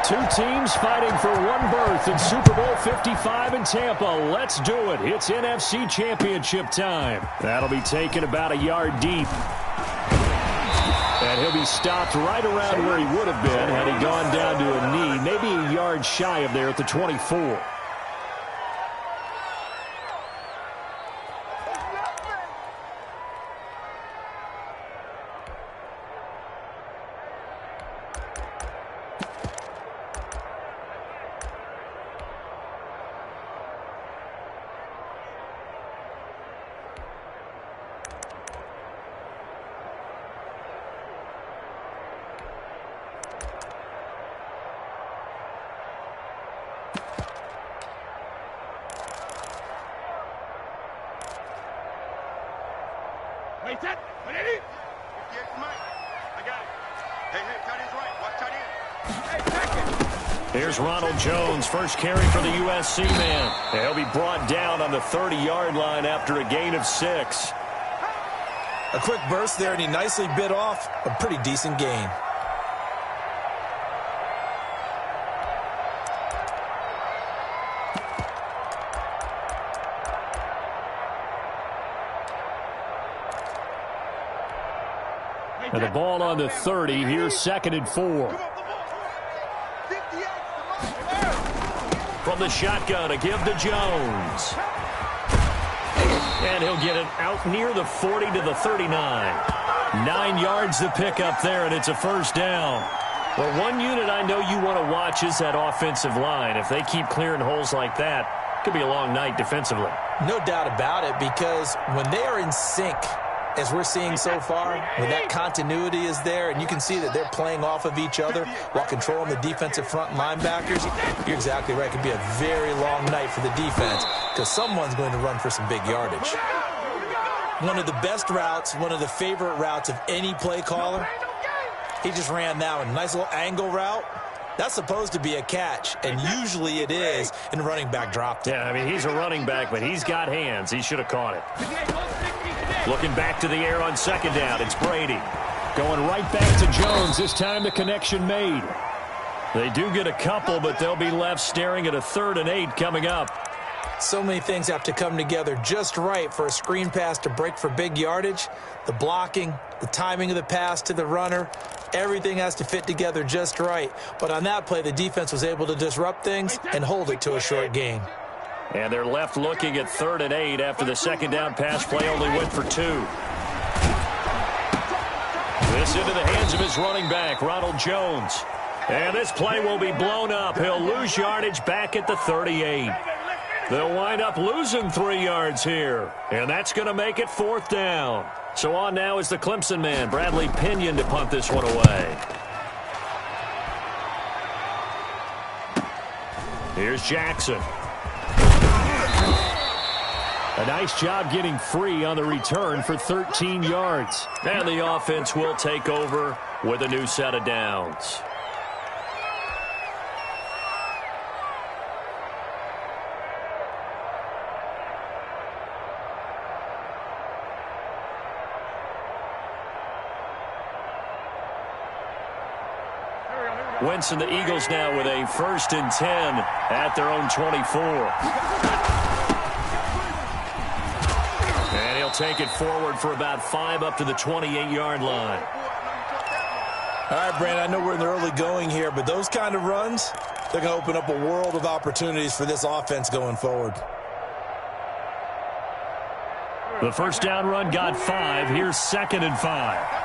Two teams fighting for one berth in Super Bowl 55 in Tampa. Let's do it. It's NFC Championship time. That'll be taken about a yard deep. And he'll be stopped right around where he would have been had he gone down to a knee, maybe a yard shy of there at the 24. Here's Ronald Jones, first carry for the USC man. He'll be brought down on the 30-yard line after a gain of 6. A quick burst there, and he nicely bit off a pretty decent gain. And the ball on the 30. Here's 2nd and 4. From the shotgun, a give to Jones. And he'll get it out near the 40 to the 39. 9 yards to pick up there, and it's a first down. Well, one unit I know you want to watch is that offensive line. If they keep clearing holes like that, it could be a long night defensively. No doubt about it, because when they are in sync, as we're seeing so far, when that continuity is there and you can see that they're playing off of each other while controlling the defensive front linebackers, you're exactly right. It could be a very long night for the defense because someone's going to run for some big yardage. One of the best routes, one of the favorite routes of any play caller, he just ran that one. Nice little angle route. That's supposed to be a catch, and usually it is, and the running back dropped it. Yeah, I mean, he's a running back, but he's got hands. He should have caught it. Looking back to the air on 2nd down, it's Brady. Going right back to Jones. This time the connection made. They do get a couple, but they'll be left staring at a 3rd and 8 coming up. So many things have to come together just right for a screen pass to break for big yardage. The blocking, the timing of the pass to the runner, everything has to fit together just right. But on that play, the defense was able to disrupt things and hold it to a short gain. And they're left looking at 3rd and 8 after the 2nd down pass play only went for 2. This into the hands of his running back, Ronald Jones. And this play will be blown up. He'll lose yardage back at the 38. They'll wind up losing 3 yards here. And that's going to make it 4th down. So on now is the Clemson man, Bradley Pinion, to punt this one away. Here's Jackson. A nice job getting free on the return for 13 yards. And the offense will take over with a new set of downs. Wentz and the Eagles now with a 1st and 10 at their own 24. And he'll take it forward for about 5 up to the 28-yard line. All right, Brandon, I know we're in the early going here, but those kind of runs, they're going to open up a world of opportunities for this offense going forward. The first down run got 5. Here's 2nd and 5.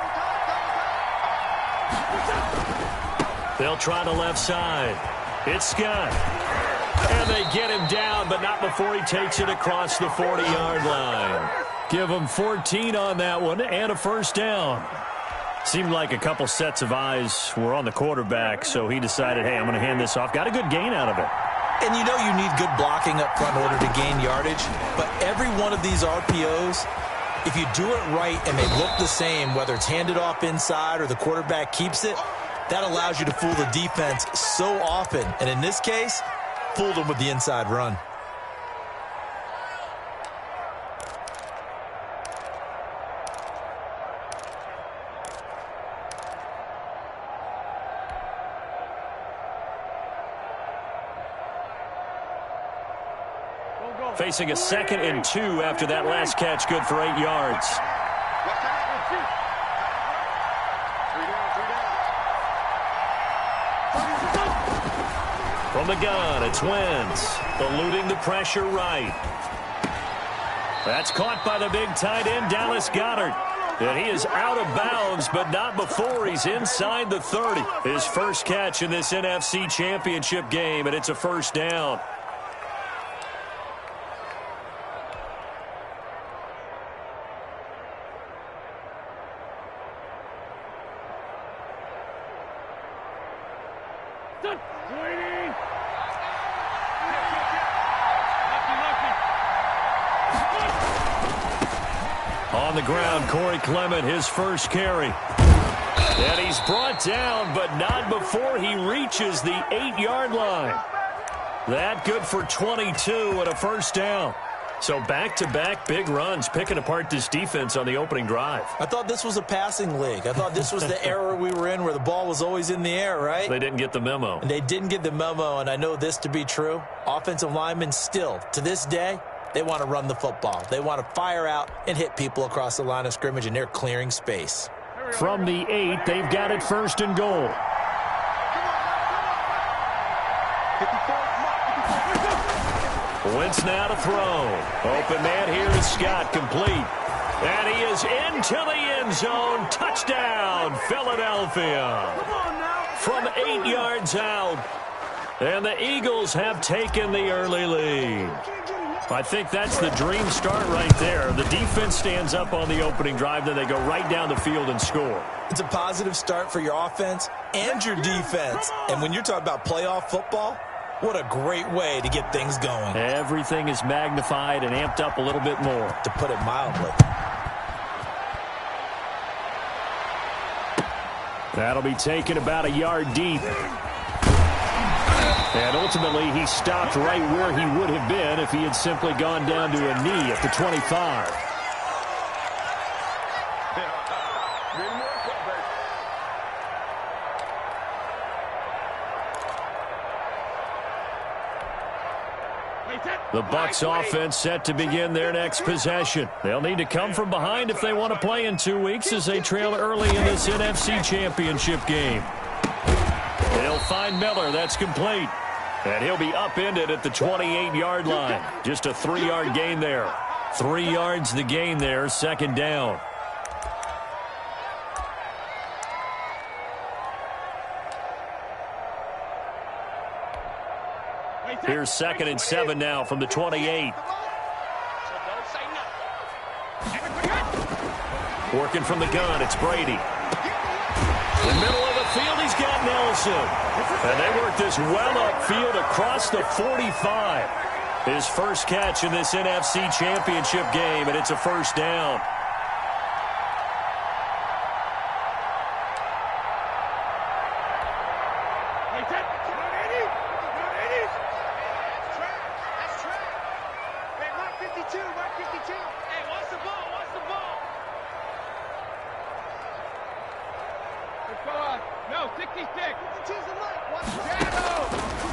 They'll try the left side. It's Scott. And they get him down, but not before he takes it across the 40-yard line. Give him 14 on that one and a first down. Seemed like a couple sets of eyes were on the quarterback, so he decided, hey, I'm going to hand this off. Got a good gain out of it. And you know you need good blocking up front in order to gain yardage, but every one of these RPOs, if you do it right and they look the same, whether it's handed off inside or the quarterback keeps it, that allows you to fool the defense so often. And in this case, fooled them with the inside run. Facing a 2nd and 2 after that last catch, good for 8 yards. From the gun, it's Wentz, eluding the pressure right. That's caught by the big tight end, Dallas Goedert. And he is out of bounds, but not before he's inside the 30. His first catch in this NFC Championship game, and it's a first down. On the ground, Corey Clement, his first carry. And he's brought down, but not before he reaches the 8-yard line. That good for 22 and a first down. So back-to-back big runs, picking apart this defense on the opening drive. I thought this was a passing league. I thought this was the era we were in where the ball was always in the air, right? They didn't get the memo. And they didn't get the memo, and I know this to be true. Offensive linemen still, to this day, they want to run the football. They want to fire out and hit people across the line of scrimmage, and they're clearing space. From the 8, they've got it 1st and goal. Wentz now to throw. Open man here is Scott, complete. And he is into the end zone. Touchdown, Philadelphia. From 8 yards out. And the Eagles have taken the early lead. I think that's the dream start right there. The defense stands up on the opening drive, then they go right down the field and score. It's a positive start for your offense and your defense. And when you're talking about playoff football, what a great way to get things going. Everything is magnified and amped up a little bit more, to put it mildly. That'll be taken about a yard deep. And ultimately, he stopped right where he would have been if he had simply gone down to a knee at the 25. The Bucs offense set to begin their next possession. They'll need to come from behind if they want to play in 2 weeks as they trail early in this NFC Championship game. They'll find Miller. That's complete. And he'll be upended at the 28-yard line. Just a 3-yard gain there. 3 yards the gain there, 2nd down. Here's 2nd and 7 now from the 28. Working from the gun, it's Brady. In the middle of the field, he's got Nelson. And they work this well upfield across the 45. His first catch in this NFC Championship game, and it's a first down.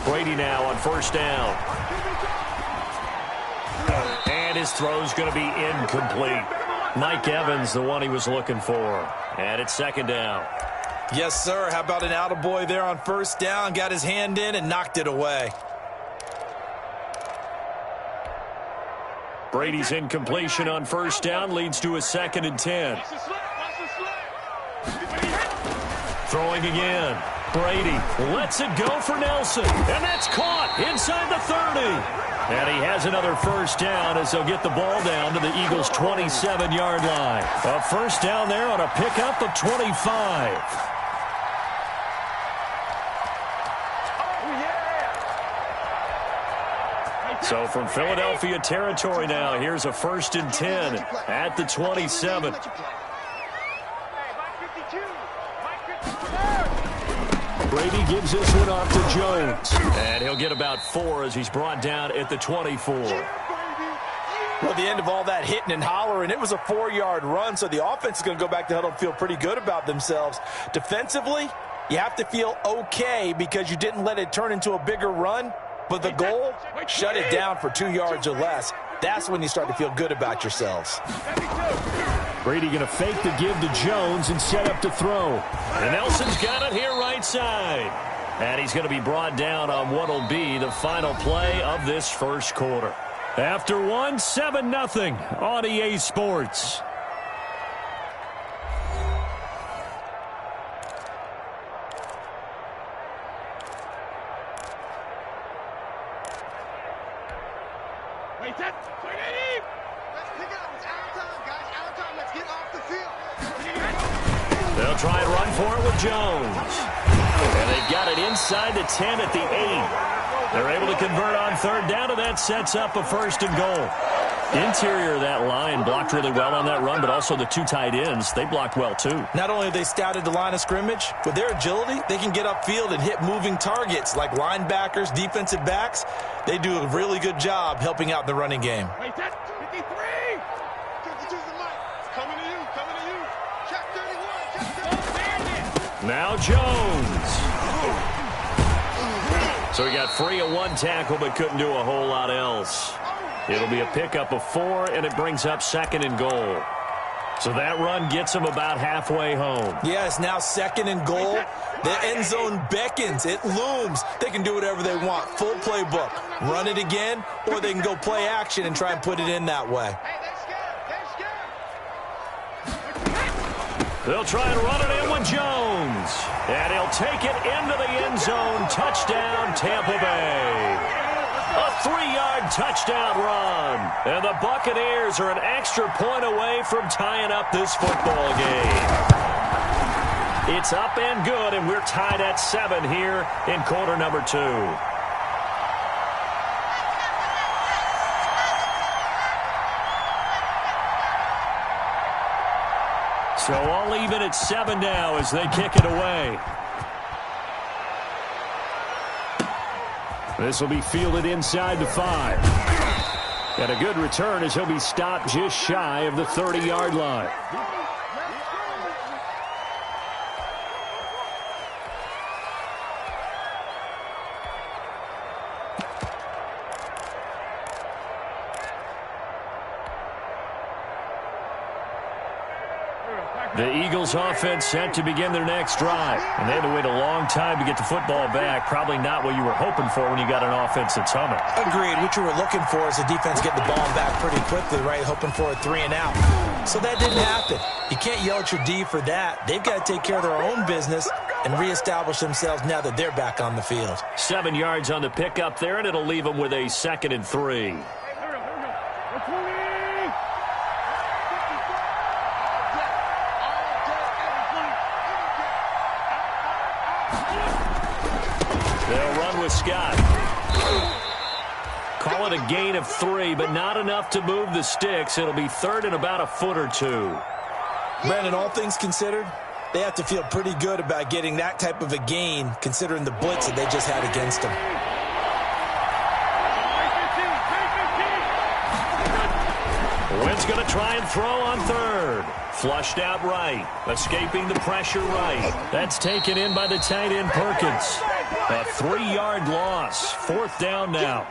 Brady now on first down. And his throw's going to be incomplete. Mike Evans, the one he was looking for. And it's 2nd down. Yes, sir. How about an attaboy there on first down? Got his hand in and knocked it away. Brady's incompletion on first down leads to a 2nd and 10. Throwing again. Brady lets it go for Nelson. And that's caught inside the 30. And he has another first down as they'll get the ball down to the Eagles' 27-yard line. A first down there on a pickup of 25. So from Philadelphia territory now, here's a 1st and 10 at the 27. Brady gives this one off to Jones. And he'll get about 4 as he's brought down at the 24. Well, the end of all that hitting and hollering, it was a 4-yard run, so the offense is going to go back to huddle and feel pretty good about themselves. Defensively, you have to feel okay because you didn't let it turn into a bigger run. But the goal, shut it down for 2 yards or less. That's when you start to feel good about yourselves. Brady going to fake the give to Jones and set up to throw. And Nelson's got it here right side. And he's going to be brought down on what will be the final play of this first quarter. After one, 7-0 on EA Sports. Wait, let's pick it up. It's out of time, guys. Out of time. Let's get off the field. They'll try and run for it with Jones. And they got it inside the 10 at the 8. They're able to convert on third down, and that sets up a first and goal. Interior of that line blocked really well on that run, but also the two tight ends, they blocked well too. Not only have they scouted the line of scrimmage, with their agility, they can get upfield and hit moving targets like linebackers, defensive backs. They do a really good job helping out the running game. Wait, that's 53. 52's the mic. It's coming to you. Coming to you. Check 31. Check 31. Now Jones. So he got free of one tackle, but couldn't do a whole lot else. It'll be a pickup of 4, and it brings up second and goal. So that run gets him about halfway home. Yeah, it's now second and goal. The end zone beckons. It looms. They can do whatever they want. Full playbook. Run it again, or they can go play action and try and put it in that way. They'll try and run it in with Jones. And he'll take it into the end zone. Touchdown, Tampa Bay. A 3-yard touchdown run. And the Buccaneers are an extra point away from tying up this football game. It's up and good, and we're tied at 7 here in quarter number 2. So all even at 7 now as they kick it away. This will be fielded inside the 5. And a good return as he'll be stopped just shy of the 30-yard line. The Eagles offense set to begin their next drive. And they had to wait a long time to get the football back. Probably not what you were hoping for when you got an offense that's humming. Agreed. What you were looking for is the defense getting the ball back pretty quickly, right? Hoping for a 3 and out. So that didn't happen. You can't yell at your D for that. They've got to take care of their own business and reestablish themselves now that they're back on the field. 7 yards on the pickup there, and it'll leave them with a 2nd and 3. They'll run with Scott. Call it a gain of 3, but not enough to move the sticks. It'll be 3rd and about a foot or 2. Brandon, all things considered, they have to feel pretty good about getting that type of a gain, considering the blitz that they just had against them. Wynn's going to try and throw on 3rd. Flushed out right. Escaping the pressure right. That's taken in by the tight end Perkins. A 3-yard loss. 4th down now.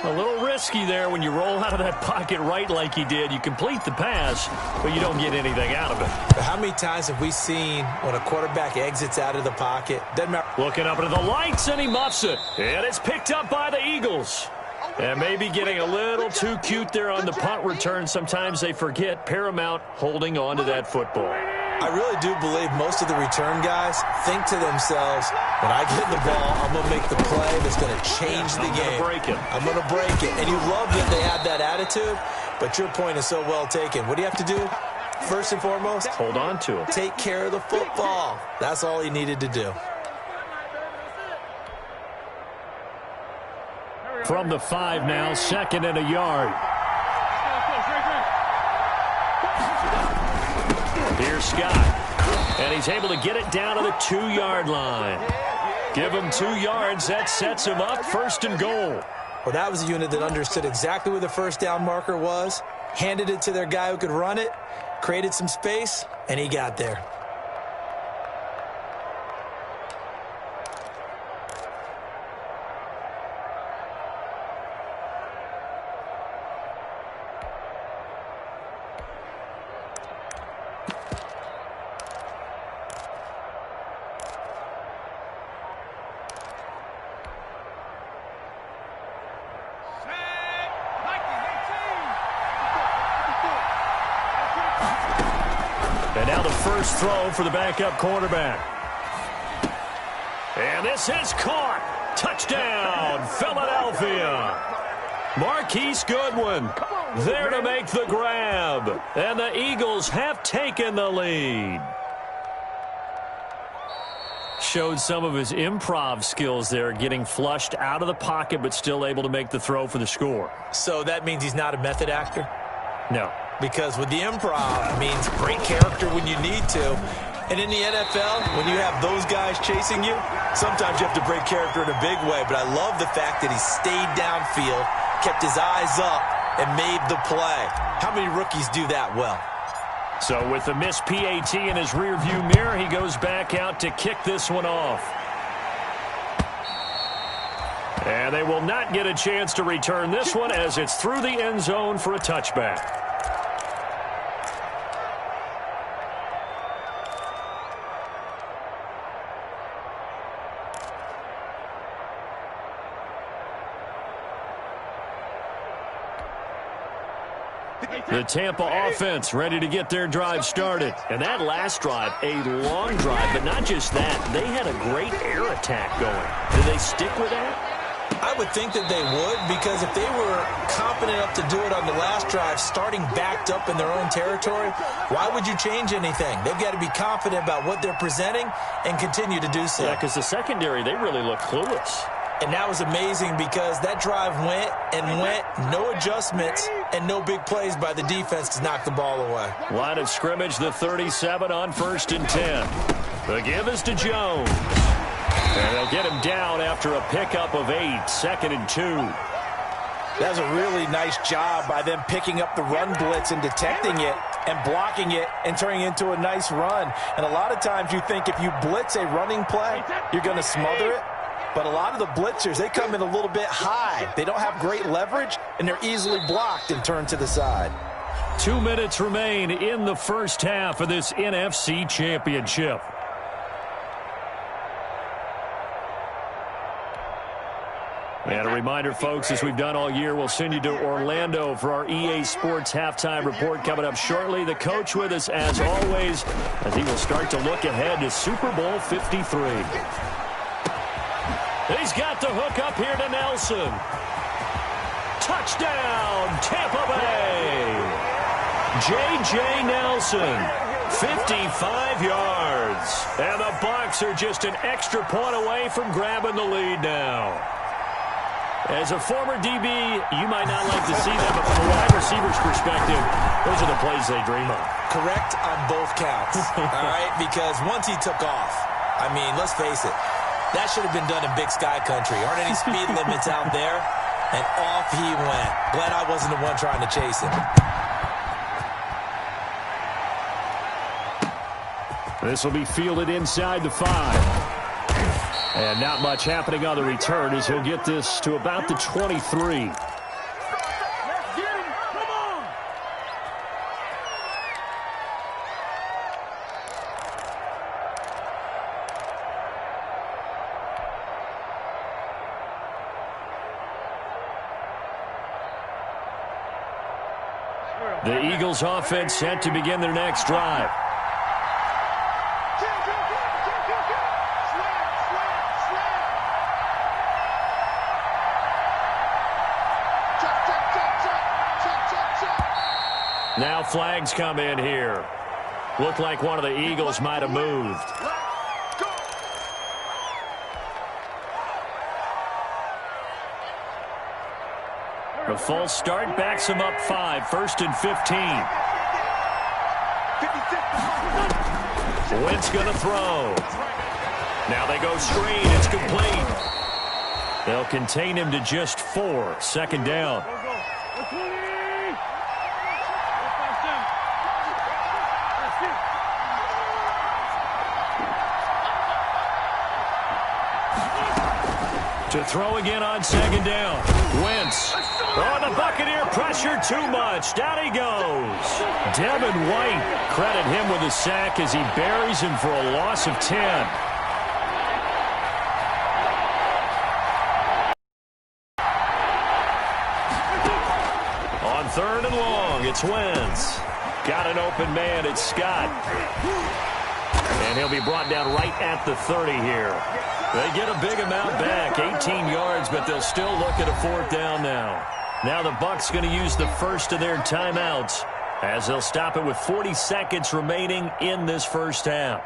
A little risky there when you roll out of that pocket right like he did. You complete the pass, but you don't get anything out of it. But how many times have we seen when a quarterback exits out of the pocket? Doesn't matter. Looking up into the lights, and he muffs it. And it's picked up by the Eagles. And maybe getting a little too cute there on the punt return. Sometimes they forget Paramount holding on to that football. I really do believe most of the return guys think to themselves, when I get the ball, I'm going to make the play that's going to change the game. I'm going to break it. And you love that they have that attitude, but your point is so well taken. What do you have to do? First and foremost, hold on to it. Take care of the football. That's all he needed to do. From the 5 now, 2nd and a yard. Here's Scott. And he's able to get it down to the 2-yard line. Give him 2 yards. That sets him up 1st and goal. Well, that was a unit that understood exactly where the first down marker was, handed it to their guy who could run it, created some space, and he got there. first throw for the backup quarterback. And this is caught. Touchdown, Philadelphia. Marquise Goodwin there to make the grab. And the Eagles have taken the lead. Showed some of his improv skills there, getting flushed out of the pocket but still able to make the throw for the score. So that means he's not a method actor? No. Because with the improv, it means great character when you need to. And in the NFL, when you have those guys chasing you, sometimes you have to break character in a big way. But I love the fact that he stayed downfield, kept his eyes up, and made the play. How many rookies do that well? So with the missed PAT in his rearview mirror, he goes back out to kick this one off. And they will not get a chance to return this one as it's through the end zone for a touchback. The Tampa offense ready to get their drive started. And that last drive, a long drive, but not just that. They had a great air attack going. Do they stick with that? I would think that they would, because if they were confident enough to do it on the last drive, starting backed up in their own territory, why would you change anything? They've got to be confident about what they're presenting and continue to do so. Yeah, because the secondary, they really look clueless. And that was amazing because that drive went and went, no adjustments and no big plays by the defense to knock the ball away. Line of scrimmage, the 37 on 1st and 10. The give is to Jones. And they'll get him down after a pickup of 8, 2nd and 2. That was a really nice job by them picking up the run blitz and detecting it and blocking it and turning it into a nice run. And a lot of times you think if you blitz a running play, you're going to smother it. But a lot of the blitzers, they come in a little bit high. They don't have great leverage, and they're easily blocked and turned to the side. 2 minutes remain in the first half of this NFC Championship. And a reminder, folks, as we've done all year, we'll send you to Orlando for our EA Sports halftime report coming up shortly. The coach with us, as always, as he will start to look ahead to Super Bowl 53. He's got the hook up here to Nelson. Touchdown, Tampa Bay. J.J. Nelson, 55 yards. And the Bucs are just an extra point away from grabbing the lead now. As a former DB, you might not like to see that, but from a wide receiver's perspective, those are the plays they dream of. Correct on both counts, all right? Because once he took off, I mean, let's face it, that should have been done in Big Sky Country. Aren't any speed limits out there? And off he went. Glad I wasn't the one trying to chase him. This will be fielded inside the 5. And not much happening on the return as he'll get this to about the 23. The Eagles offense set to begin their next drive. Now flags come in here. Looked like one of the Eagles might have moved. The false start backs him up 5, 1st and 15. Wentz going to throw. Now they go screen. It's complete. They'll contain him to just 4, 2nd down. To throw again on 2nd down. Wentz. Oh, the Buccaneer pressure too much. Down he goes. Devin White, credit him with a sack as he buries him for a loss of 10. On 3rd and long, it's Wentz. Got an open man. It's Scott. And he'll be brought down right at the 30 here. They get a big amount back, 18 yards, but they'll still look at a 4th down now. Now the Bucs going to use the first of their timeouts as they'll stop it with 40 seconds remaining in this first half.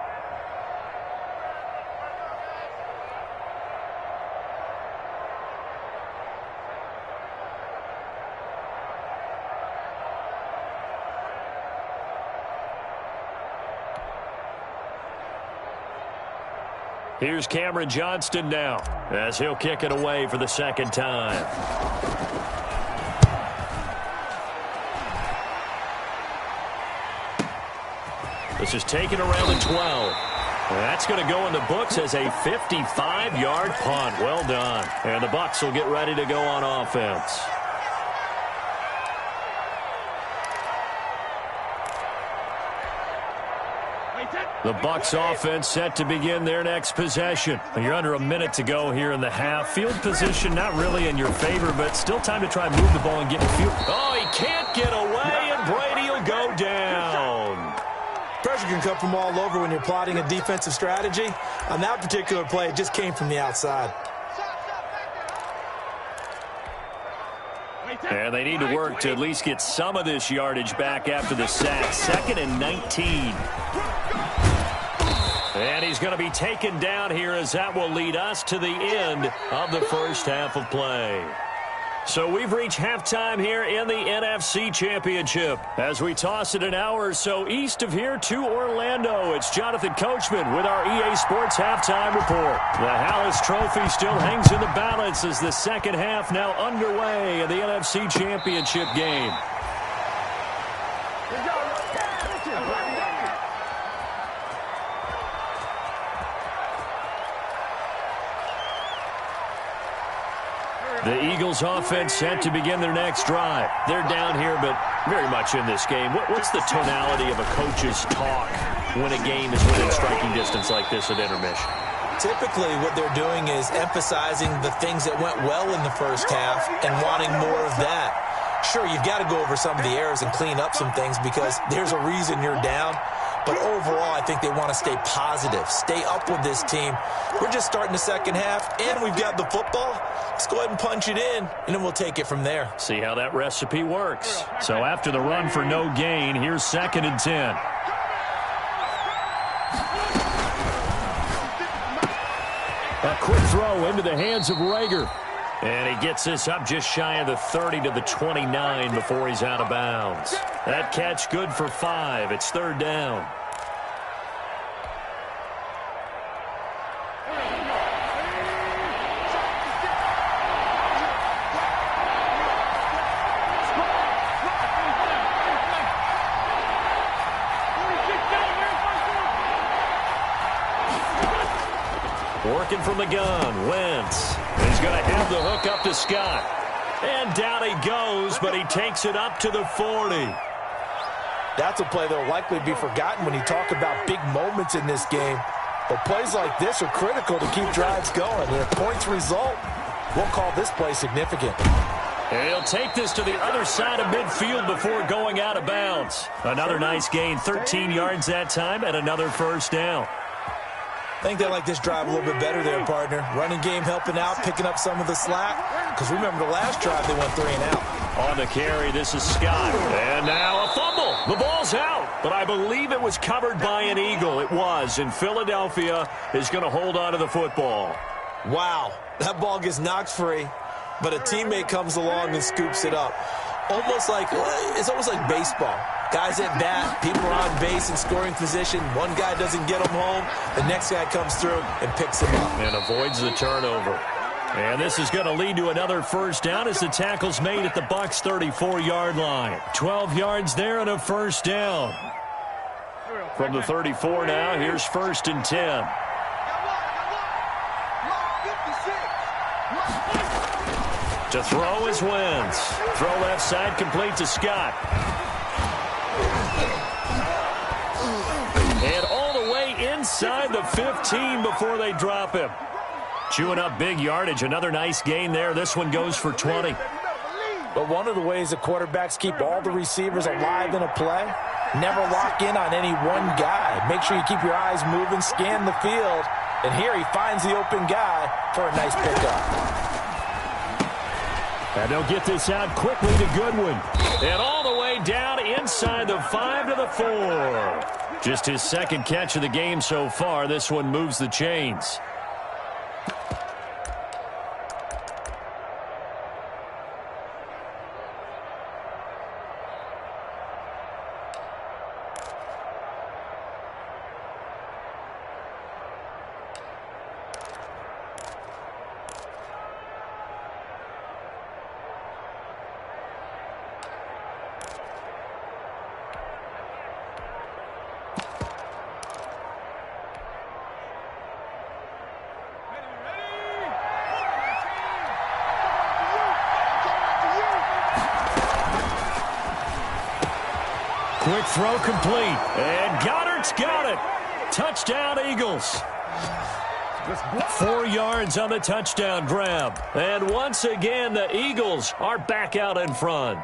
Here's Cameron Johnston now as he'll kick it away for the second time. This is taken around the 12. That's going to go in the books as a 55-yard punt. Well done. And the Bucs will get ready to go on offense. The Bucs offense set to begin their next possession. You're under a minute to go here in the half. Field position not really in your favor, but still time to try and move the ball and get in field. Oh, he can't get away, and Brady will go down. Pressure can come from all over when you're plotting a defensive strategy. On that particular play, it just came from the outside. And they need to work to at least get some of this yardage back after the sack. 2nd and 19. And he's going to be taken down here as that will lead us to the end of the first half of play. So we've reached halftime here in the NFC Championship. As we toss it an hour or so east of here to Orlando, it's Jonathan Coachman with our EA Sports Halftime Report. The Hallis Trophy still hangs in the balance as the second half now underway in the NFC Championship game. The Eagles offense set to begin their next drive. They're down here, but very much in this game. What's the tonality of a coach's talk when a game is within striking distance like this at intermission? Typically, what they're doing is emphasizing the things that went well in the first half and wanting more of that. Sure, you've got to go over some of the errors and clean up some things because there's a reason you're down. But overall, I think they want to stay positive, stay up with this team. We're just starting the second half, and we've got the football. Let's go ahead and punch it in, and then we'll take it from there. See how that recipe works. So after the run for no gain, here's 2nd and 10. A quick throw into the hands of Rager. And he gets this up just shy of the 30 to the 29 before he's out of bounds. That catch good for 5. It's 3rd down. Working from the gun, Wentz. He's going to have the hook up to Scott. And down he goes, but he takes it up to the 40. That's a play that will likely be forgotten when you talk about big moments in this game. But plays like this are critical to keep drives going. And if points result, we'll call this play significant. And he'll take this to the other side of midfield before going out of bounds. Another nice gain, 13 yards that time, and another first down. I think they like this drive a little bit better there, partner. Running game helping out, picking up some of the slack. Because remember the last drive, they went 3 and out. On the carry, this is Scott. And now a fumble. The ball's out. But I believe it was covered by an Eagle. It was. And Philadelphia is going to hold on to the football. Wow. That ball gets knocked free. But a teammate comes along and scoops it up. It's almost like baseball. Guys at bat, people are on base in scoring position. One guy doesn't get them home. The next guy comes through and picks him up. And avoids the turnover. And this is going to lead to another first down as the tackle's made at the Bucs 34-yard line. 12 yards there and a first down. From the 34 now, here's 1st and 10. To throw is Wentz. Throw left side, complete to Scott. And all the way inside the 15 before they drop him. Chewing up big yardage. Another nice gain there. This one goes for 20. But one of the ways the quarterbacks keep all the receivers alive in a play Never lock in on any one guy. Make sure you keep your eyes moving, scan the field. And here he finds the open guy for a nice pickup. And they'll get this out quickly to Goodwin. And all the way down inside the 5 to the 4. Just his second catch of the game so far. This one moves the chains. Quick throw complete. And Goddard's got it. Touchdown, Eagles. 4 yards on the touchdown grab. And once again, the Eagles are back out in front.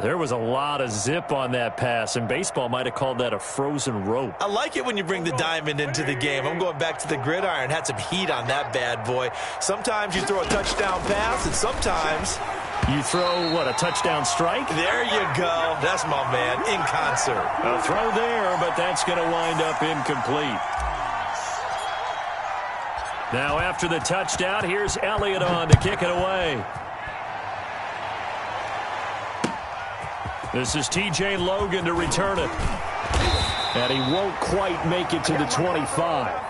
There was a lot of zip on that pass, and baseball might have called that a frozen rope. I like it when you bring the diamond into the game. I'm going back to the gridiron. Had some heat on that bad boy. Sometimes you throw a touchdown pass, and sometimes you throw, what, a touchdown strike? There you go. That's my man, in concert. A throw there, but that's going to wind up incomplete. Now after the touchdown, here's Elliott on to kick it away. This is T.J. Logan to return it. And he won't quite make it to the 25.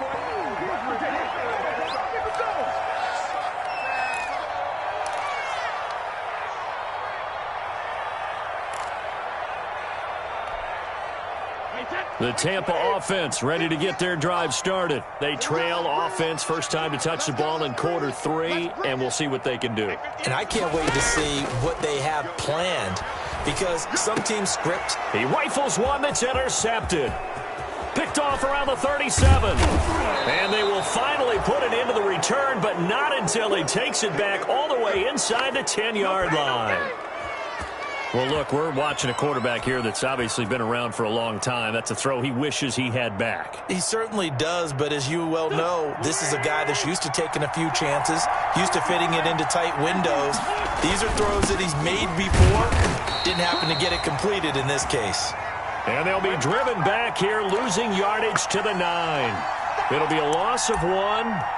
The Tampa offense ready to get their drive started. They trail offense, first time to touch the ball in quarter 3, and we'll see what they can do. And I can't wait to see what they have planned, because some teams script. He rifles one that's intercepted. Picked off around the 37. And they will finally put it into the return, but not until he takes it back all the way inside the 10-yard line. Well, look, we're watching a quarterback here that's obviously been around for a long time. That's a throw he wishes he had back. He certainly does, but as you well know, this is a guy that's used to taking a few chances, used to fitting it into tight windows. These are throws that he's made before. Didn't happen to get it completed in this case. And they'll be driven back here, losing yardage to the 9. It'll be a loss of 1,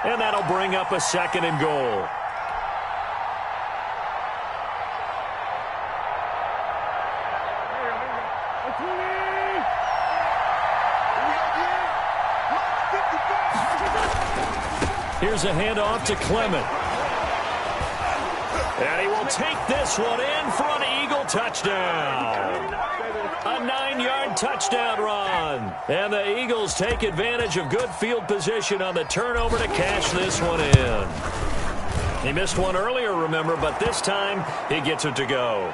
and that'll bring up a 2nd and goal. Here's a handoff to Clement. And he will take this one in for an Eagle touchdown. A 9-yard touchdown run. And the Eagles take advantage of good field position on the turnover to cash this one in. He missed one earlier, remember, but this time he gets it to go.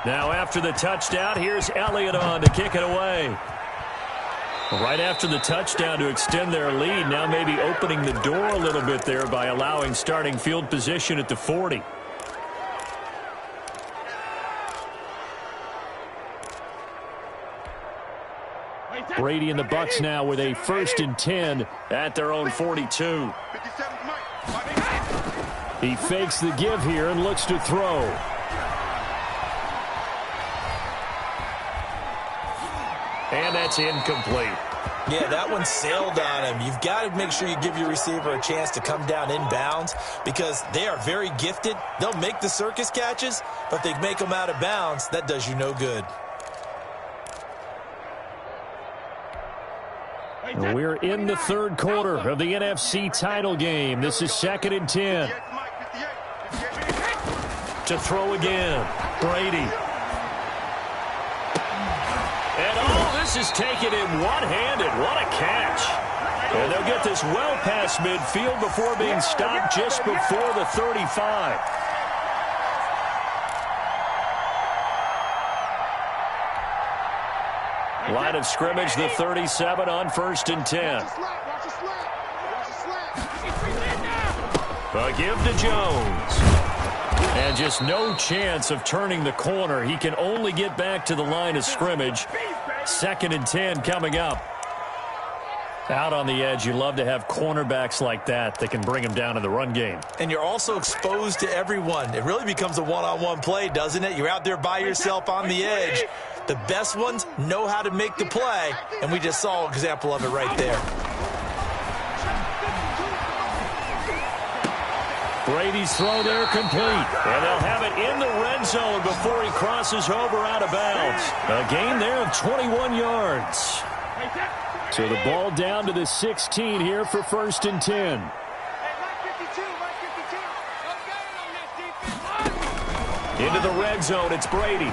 Now after the touchdown, here's Elliott on to kick it away. Right after the touchdown to extend their lead, now maybe opening the door a little bit there by allowing starting field position at the 40. Brady and the Bucs now with a 1st and 10 at their own 42. He fakes the give here and looks to throw. And that's incomplete. Yeah, that one sailed on him. You've got to make sure you give your receiver a chance to come down inbounds because they are very gifted. They'll make the circus catches, but if they make them out of bounds, that does you no good. We're in the 3rd quarter of the NFC title game. This is 2nd and 10. To throw again, Brady. And all this is taken in one-handed. What a catch. And they'll get this well past midfield before being stopped just before the 35. Line of scrimmage, the 37 on 1st and 10. A give to Jones. And just no chance of turning the corner. He can only get back to the line of scrimmage. 2nd and 10 coming up. Out on the edge, you love to have cornerbacks like that can bring him down in the run game. And you're also exposed to everyone. It really becomes a one-on-one play, doesn't it? You're out there by yourself on the edge. The best ones know how to make the play, and we just saw an example of it right there. Brady's throw there complete. And they'll have it in the red zone before he crosses over out of bounds. A gain there of 21 yards. So the ball down to the 16 here for 1st and 10. Into the red zone, it's Brady.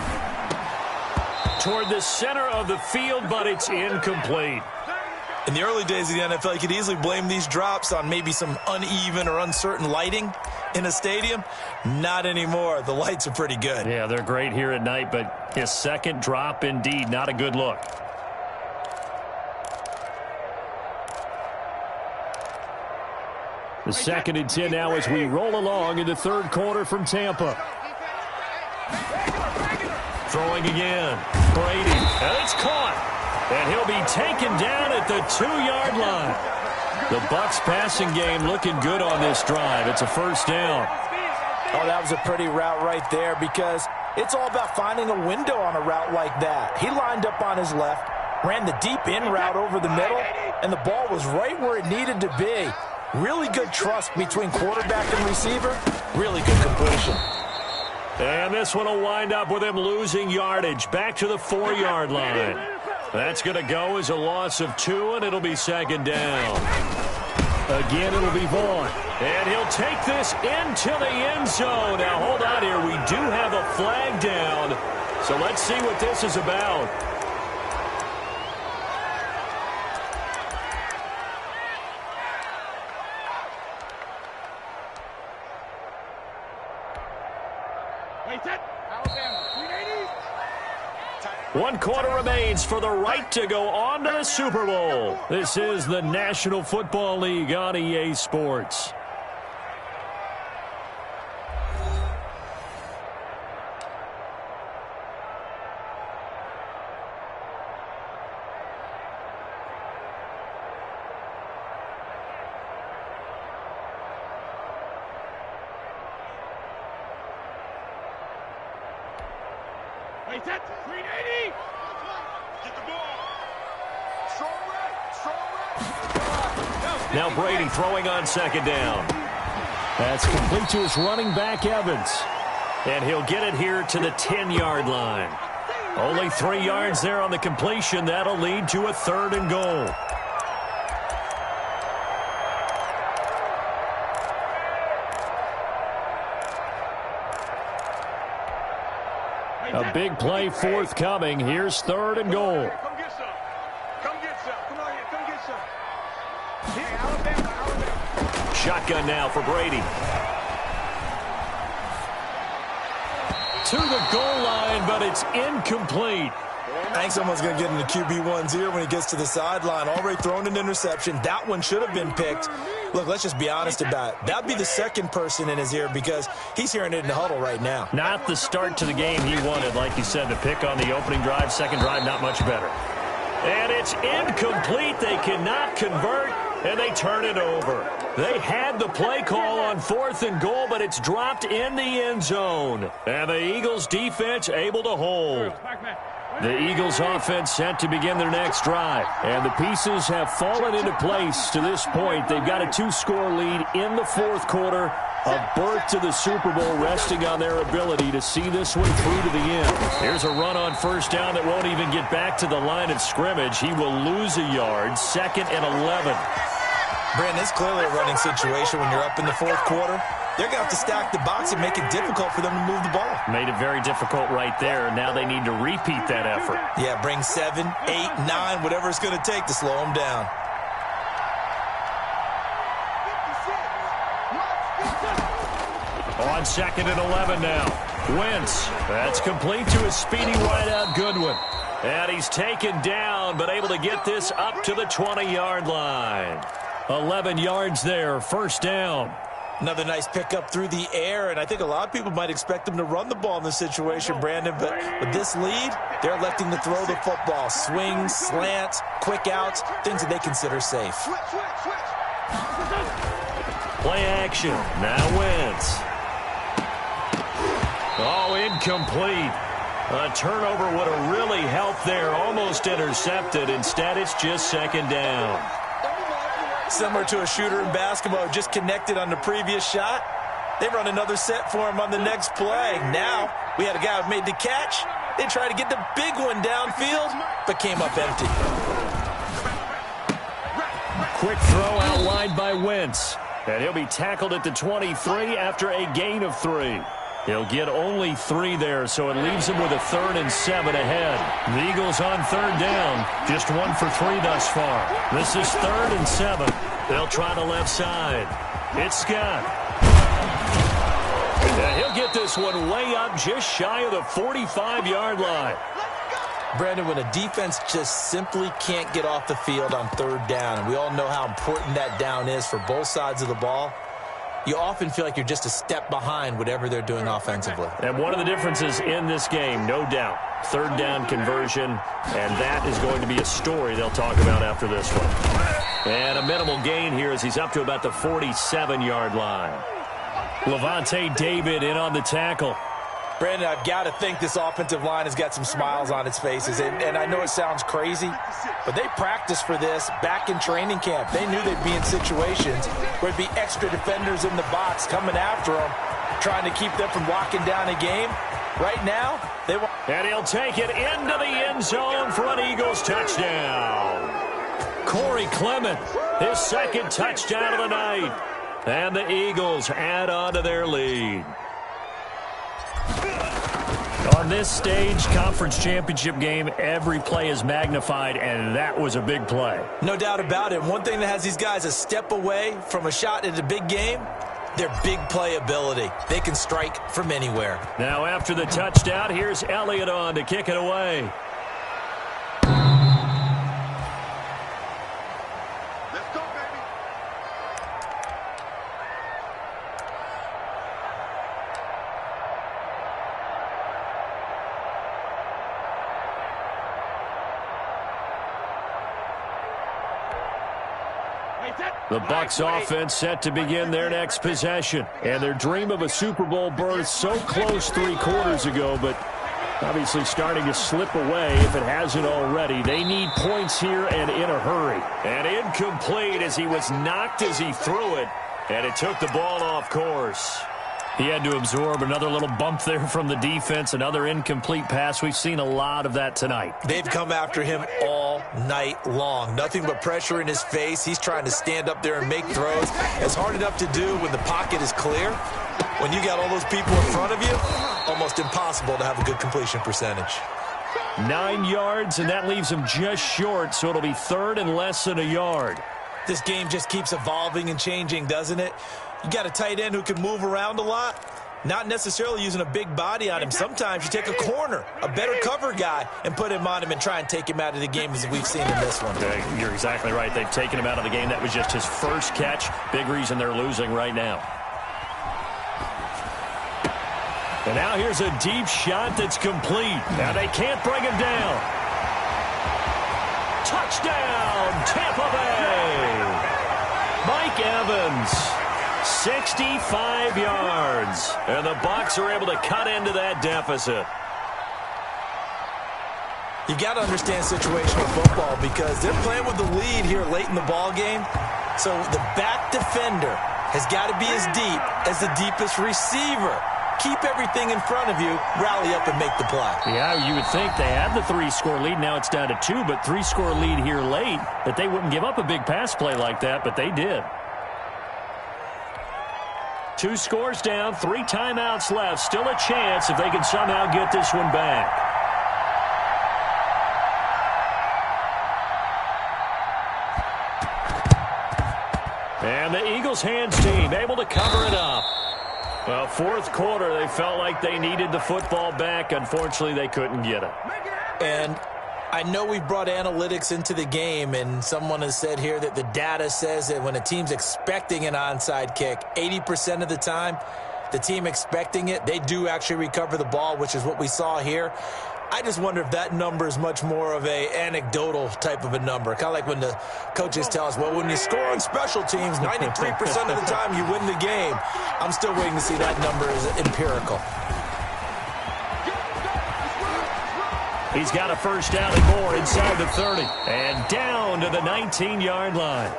Toward the center of the field, but it's incomplete. In the early days of the NFL, you could easily blame these drops on maybe some uneven or uncertain lighting in a stadium. Not anymore. The lights are pretty good. Yeah, they're great here at night, but his second drop, indeed, not a good look. The 2nd and 10 now as we roll along in the 3rd quarter from Tampa. Throwing again. Brady. And it's caught. And he'll be taken down at the 2-yard line. The Bucs passing game looking good on this drive. It's a 1st down. Oh, that was a pretty route right there because it's all about finding a window on a route like that. He lined up on his left, ran the deep in route over the middle, and the ball was right where it needed to be. Really good trust between quarterback and receiver. Really good completion. And this one will wind up with him losing yardage. Back to the 4-yard line. That's going to go as a loss of 2, and it'll be 2nd down. Again, it'll be Vaughn. And he'll take this into the end zone. Now, hold on here. We do have a flag down. So let's see what this is about. One quarter remains for the right to go on to the Super Bowl. This is the National Football League on EA Sports. Now Brady throwing on 2nd down. That's complete to his running back, Evans. And he'll get it here to the 10-yard line. Only 3 yards there on the completion. That'll lead to a 3rd and goal. A big play forthcoming. Here's 3rd and goal. Come get some. Come get some. Come on here. Come get some. Here, Alabama. Shotgun now for Brady. To the goal line, but it's incomplete. I think someone's going to get into QB1's ear when he gets to the sideline. Already thrown an interception. That one should have been picked. Look, let's just be honest about it. That'd be the second person in his ear because he's hearing it in the huddle right now. Not the start to the game he wanted, like you said. The pick on the opening drive, second drive, not much better. And it's incomplete. They cannot convert, and they turn it over. They had the play call on 4th and goal, but it's dropped in the end zone. And the Eagles defense able to hold. The Eagles offense set to begin their next drive. And the pieces have fallen into place to this point. They've got a 2-score lead in the 4th quarter. A berth to the Super Bowl resting on their ability to see this one through to the end. Here's a run on 1st down that won't even get back to the line of scrimmage. He will lose a yard. 2nd and 11. Brandon, it's clearly a running situation when you're up in the 4th quarter. They're going to have to stack the box and make it difficult for them to move the ball. Made it very difficult right there. Now they need to repeat that effort. Yeah, bring 7, 8, 9, whatever it's going to take to slow them down. On 2nd and 11 now. Wentz. That's complete to his speedy wideout Goodwin. And he's taken down, but able to get this up to the 20-yard line. 11 yards there, 1st down. Another nice pickup through the air, and I think a lot of people might expect them to run the ball in this situation, Brandon, but with this lead, they're electing to throw the football. Swings, slants, quick outs, things that they consider safe. Play action. Now Wentz. Oh, incomplete. A turnover would have really helped there. Almost intercepted. Instead, it's just second down. Similar to a shooter in basketball, just connected on the previous shot. They run another set for him on the next play. Now, we had a guy who made the catch. They tried to get the big one downfield, but came up empty. Quick throw outlined by Wentz. And he'll be tackled at the 23 after a gain of 3. He'll get only 3 there, so it leaves him with a 3rd and 7 ahead. The Eagles on 3rd down, just 1 for 3 thus far. This is 3rd and 7. They'll try the left side. It's Scott. And he'll get this one way up just shy of the 45-yard line. Brandon, when a defense just simply can't get off the field on 3rd down, and we all know how important that down is for both sides of the ball, you often feel like you're just a step behind whatever they're doing offensively. And one of the differences in this game, no doubt, 3rd down conversion, and that is going to be a story they'll talk about after this one. And a minimal gain here as he's up to about the 47-yard line. Levante David in on the tackle. Brandon, I've got to think this offensive line has got some smiles on its faces. And I know it sounds crazy, but they practiced for this back in training camp. They knew they'd be in situations where there'd be extra defenders in the box coming after them, trying to keep them from locking down a game. Right now, they want... And he'll take it into the end zone for an Eagles touchdown. Corey Clement, his 2nd touchdown of the night. And the Eagles add on to their lead. On this stage, conference championship game, every play is magnified, and that was a big play. No doubt about it. One thing that has these guys a step away from a shot at a big game, their big play ability. They can strike from anywhere. Now after the touchdown, here's Elliott on to kick it away. Let's go, baby. The Bucs offense set to begin their next possession. And their dream of a Super Bowl berth so close 3 quarters ago, but obviously starting to slip away if it hasn't already. They need points here and in a hurry. And incomplete as he was knocked as he threw it. And it took the ball off course. He had to absorb another little bump there from the defense, another incomplete pass. We've seen a lot of that tonight. They've come after him all night long. Nothing but pressure in his face. He's trying to stand up there and make throws. It's hard enough to do when the pocket is clear. When you got all those people in front of you, almost impossible to have a good completion percentage. 9 yards, and that leaves him just short, so it'll be 3rd and less than a yard. This game just keeps evolving and changing, doesn't it? You got a tight end who can move around a lot, not necessarily using a big body on him. Sometimes you take a corner, a better cover guy, and put him on him and try and take him out of the game as we've seen in this one. You're exactly right. They've taken him out of the game. That was just his first catch. Big reason they're losing right now. And now here's a deep shot that's complete. Now they can't bring him down. Touchdown, Tampa Bay. Mike Evans. 65 yards. And the Bucs are able to cut into that deficit. You got to understand situational football because they're playing with the lead here late in the ball game. So the back defender has got to be as deep as the deepest receiver. Keep everything in front of you, rally up and make the play. Yeah, you would think they had the 3-score lead. Now it's down to 2, but 3-score lead here late, that they wouldn't give up a big pass play like that, but they did. 2 scores down, 3 timeouts left. Still a chance if they can somehow get this one back. And the Eagles hands team able to cover it up. Well, 4th quarter, they felt like they needed the football back. Unfortunately, they couldn't get it. And I know we've brought analytics into the game, and someone has said here that the data says that when a team's expecting an onside kick, 80% of the time, the team expecting it, they do actually recover the ball, which is what we saw here. I just wonder if that number is much more of a anecdotal type of a number. Kind of like when the coaches tell us, well, when you score on special teams, 93% of the time you win the game. I'm still waiting to see that number is empirical. He's got a first down and more inside the 30. And down to the 19-yard line.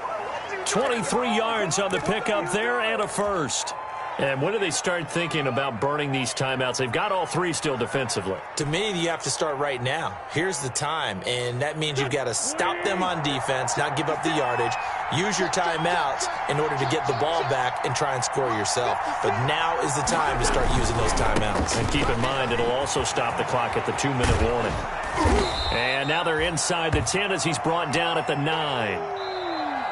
23 yards on the pickup there and a first. And when do they start thinking about burning these timeouts? They've got all three still defensively. To me, you have to start right now. Here's the time, and that means you've got to stop them on defense, not give up the yardage, use your timeouts in order to get the ball back and try and score yourself. But now is the time to start using those timeouts. And keep in mind, it'll also stop the clock at the 2-minute warning. And now they're inside the 10 as he's brought down at the 9.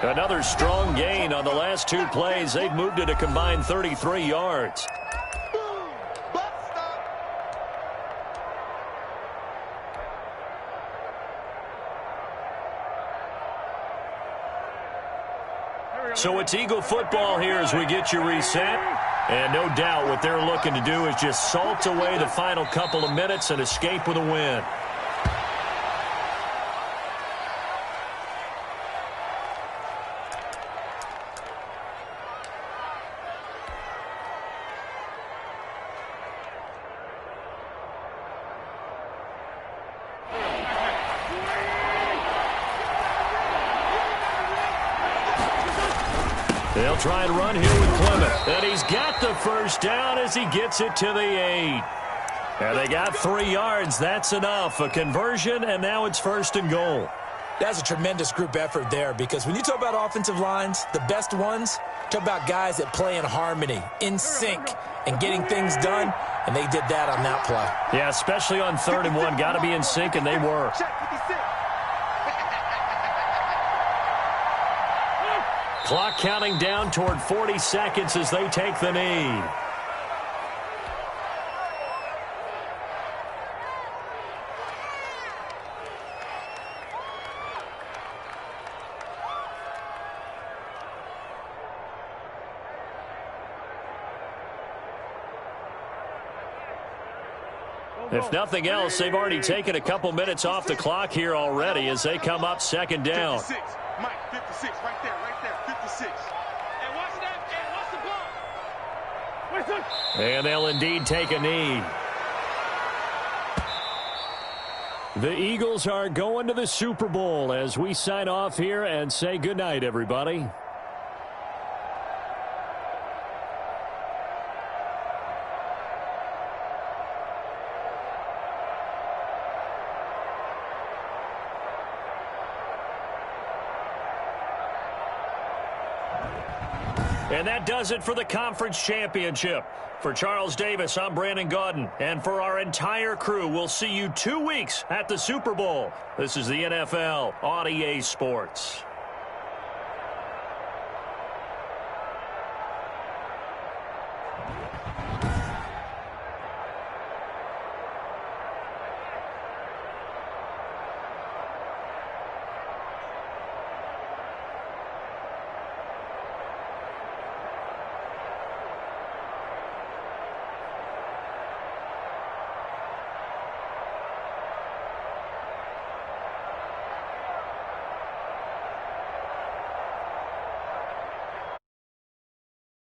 Another strong gain on the last two plays. They've moved it a combined 33 yards. So it's Eagle football here as we get you reset. And no doubt what they're looking to do is just salt away the final couple of minutes and escape with a win. They'll try and run here with Clement. And he's got the first down as he gets it to the 8. And they got 3 yards. That's enough. A conversion, and now it's 1st and goal. That's a tremendous group effort there, because when you talk about offensive lines, the best ones, talk about guys that play in harmony, in sync, and getting things done, and they did that on that play. Yeah, especially on 3rd and 1. Got to be in sync, and they were. Clock counting down toward 40 seconds as they take the knee. If nothing else, they've already taken a couple minutes off the clock here already as they come up 2nd down. 56, Mike, 56, right there, 56. And watch that, and watch the ball. And they'll indeed take a knee. The Eagles are going to the Super Bowl as we sign off here and say goodnight, everybody. And that does it for the conference championship. For Charles Davis, I'm Brandon Gaudin. And for our entire crew, we'll see you 2 weeks at the Super Bowl. This is the NFL on EA Sports.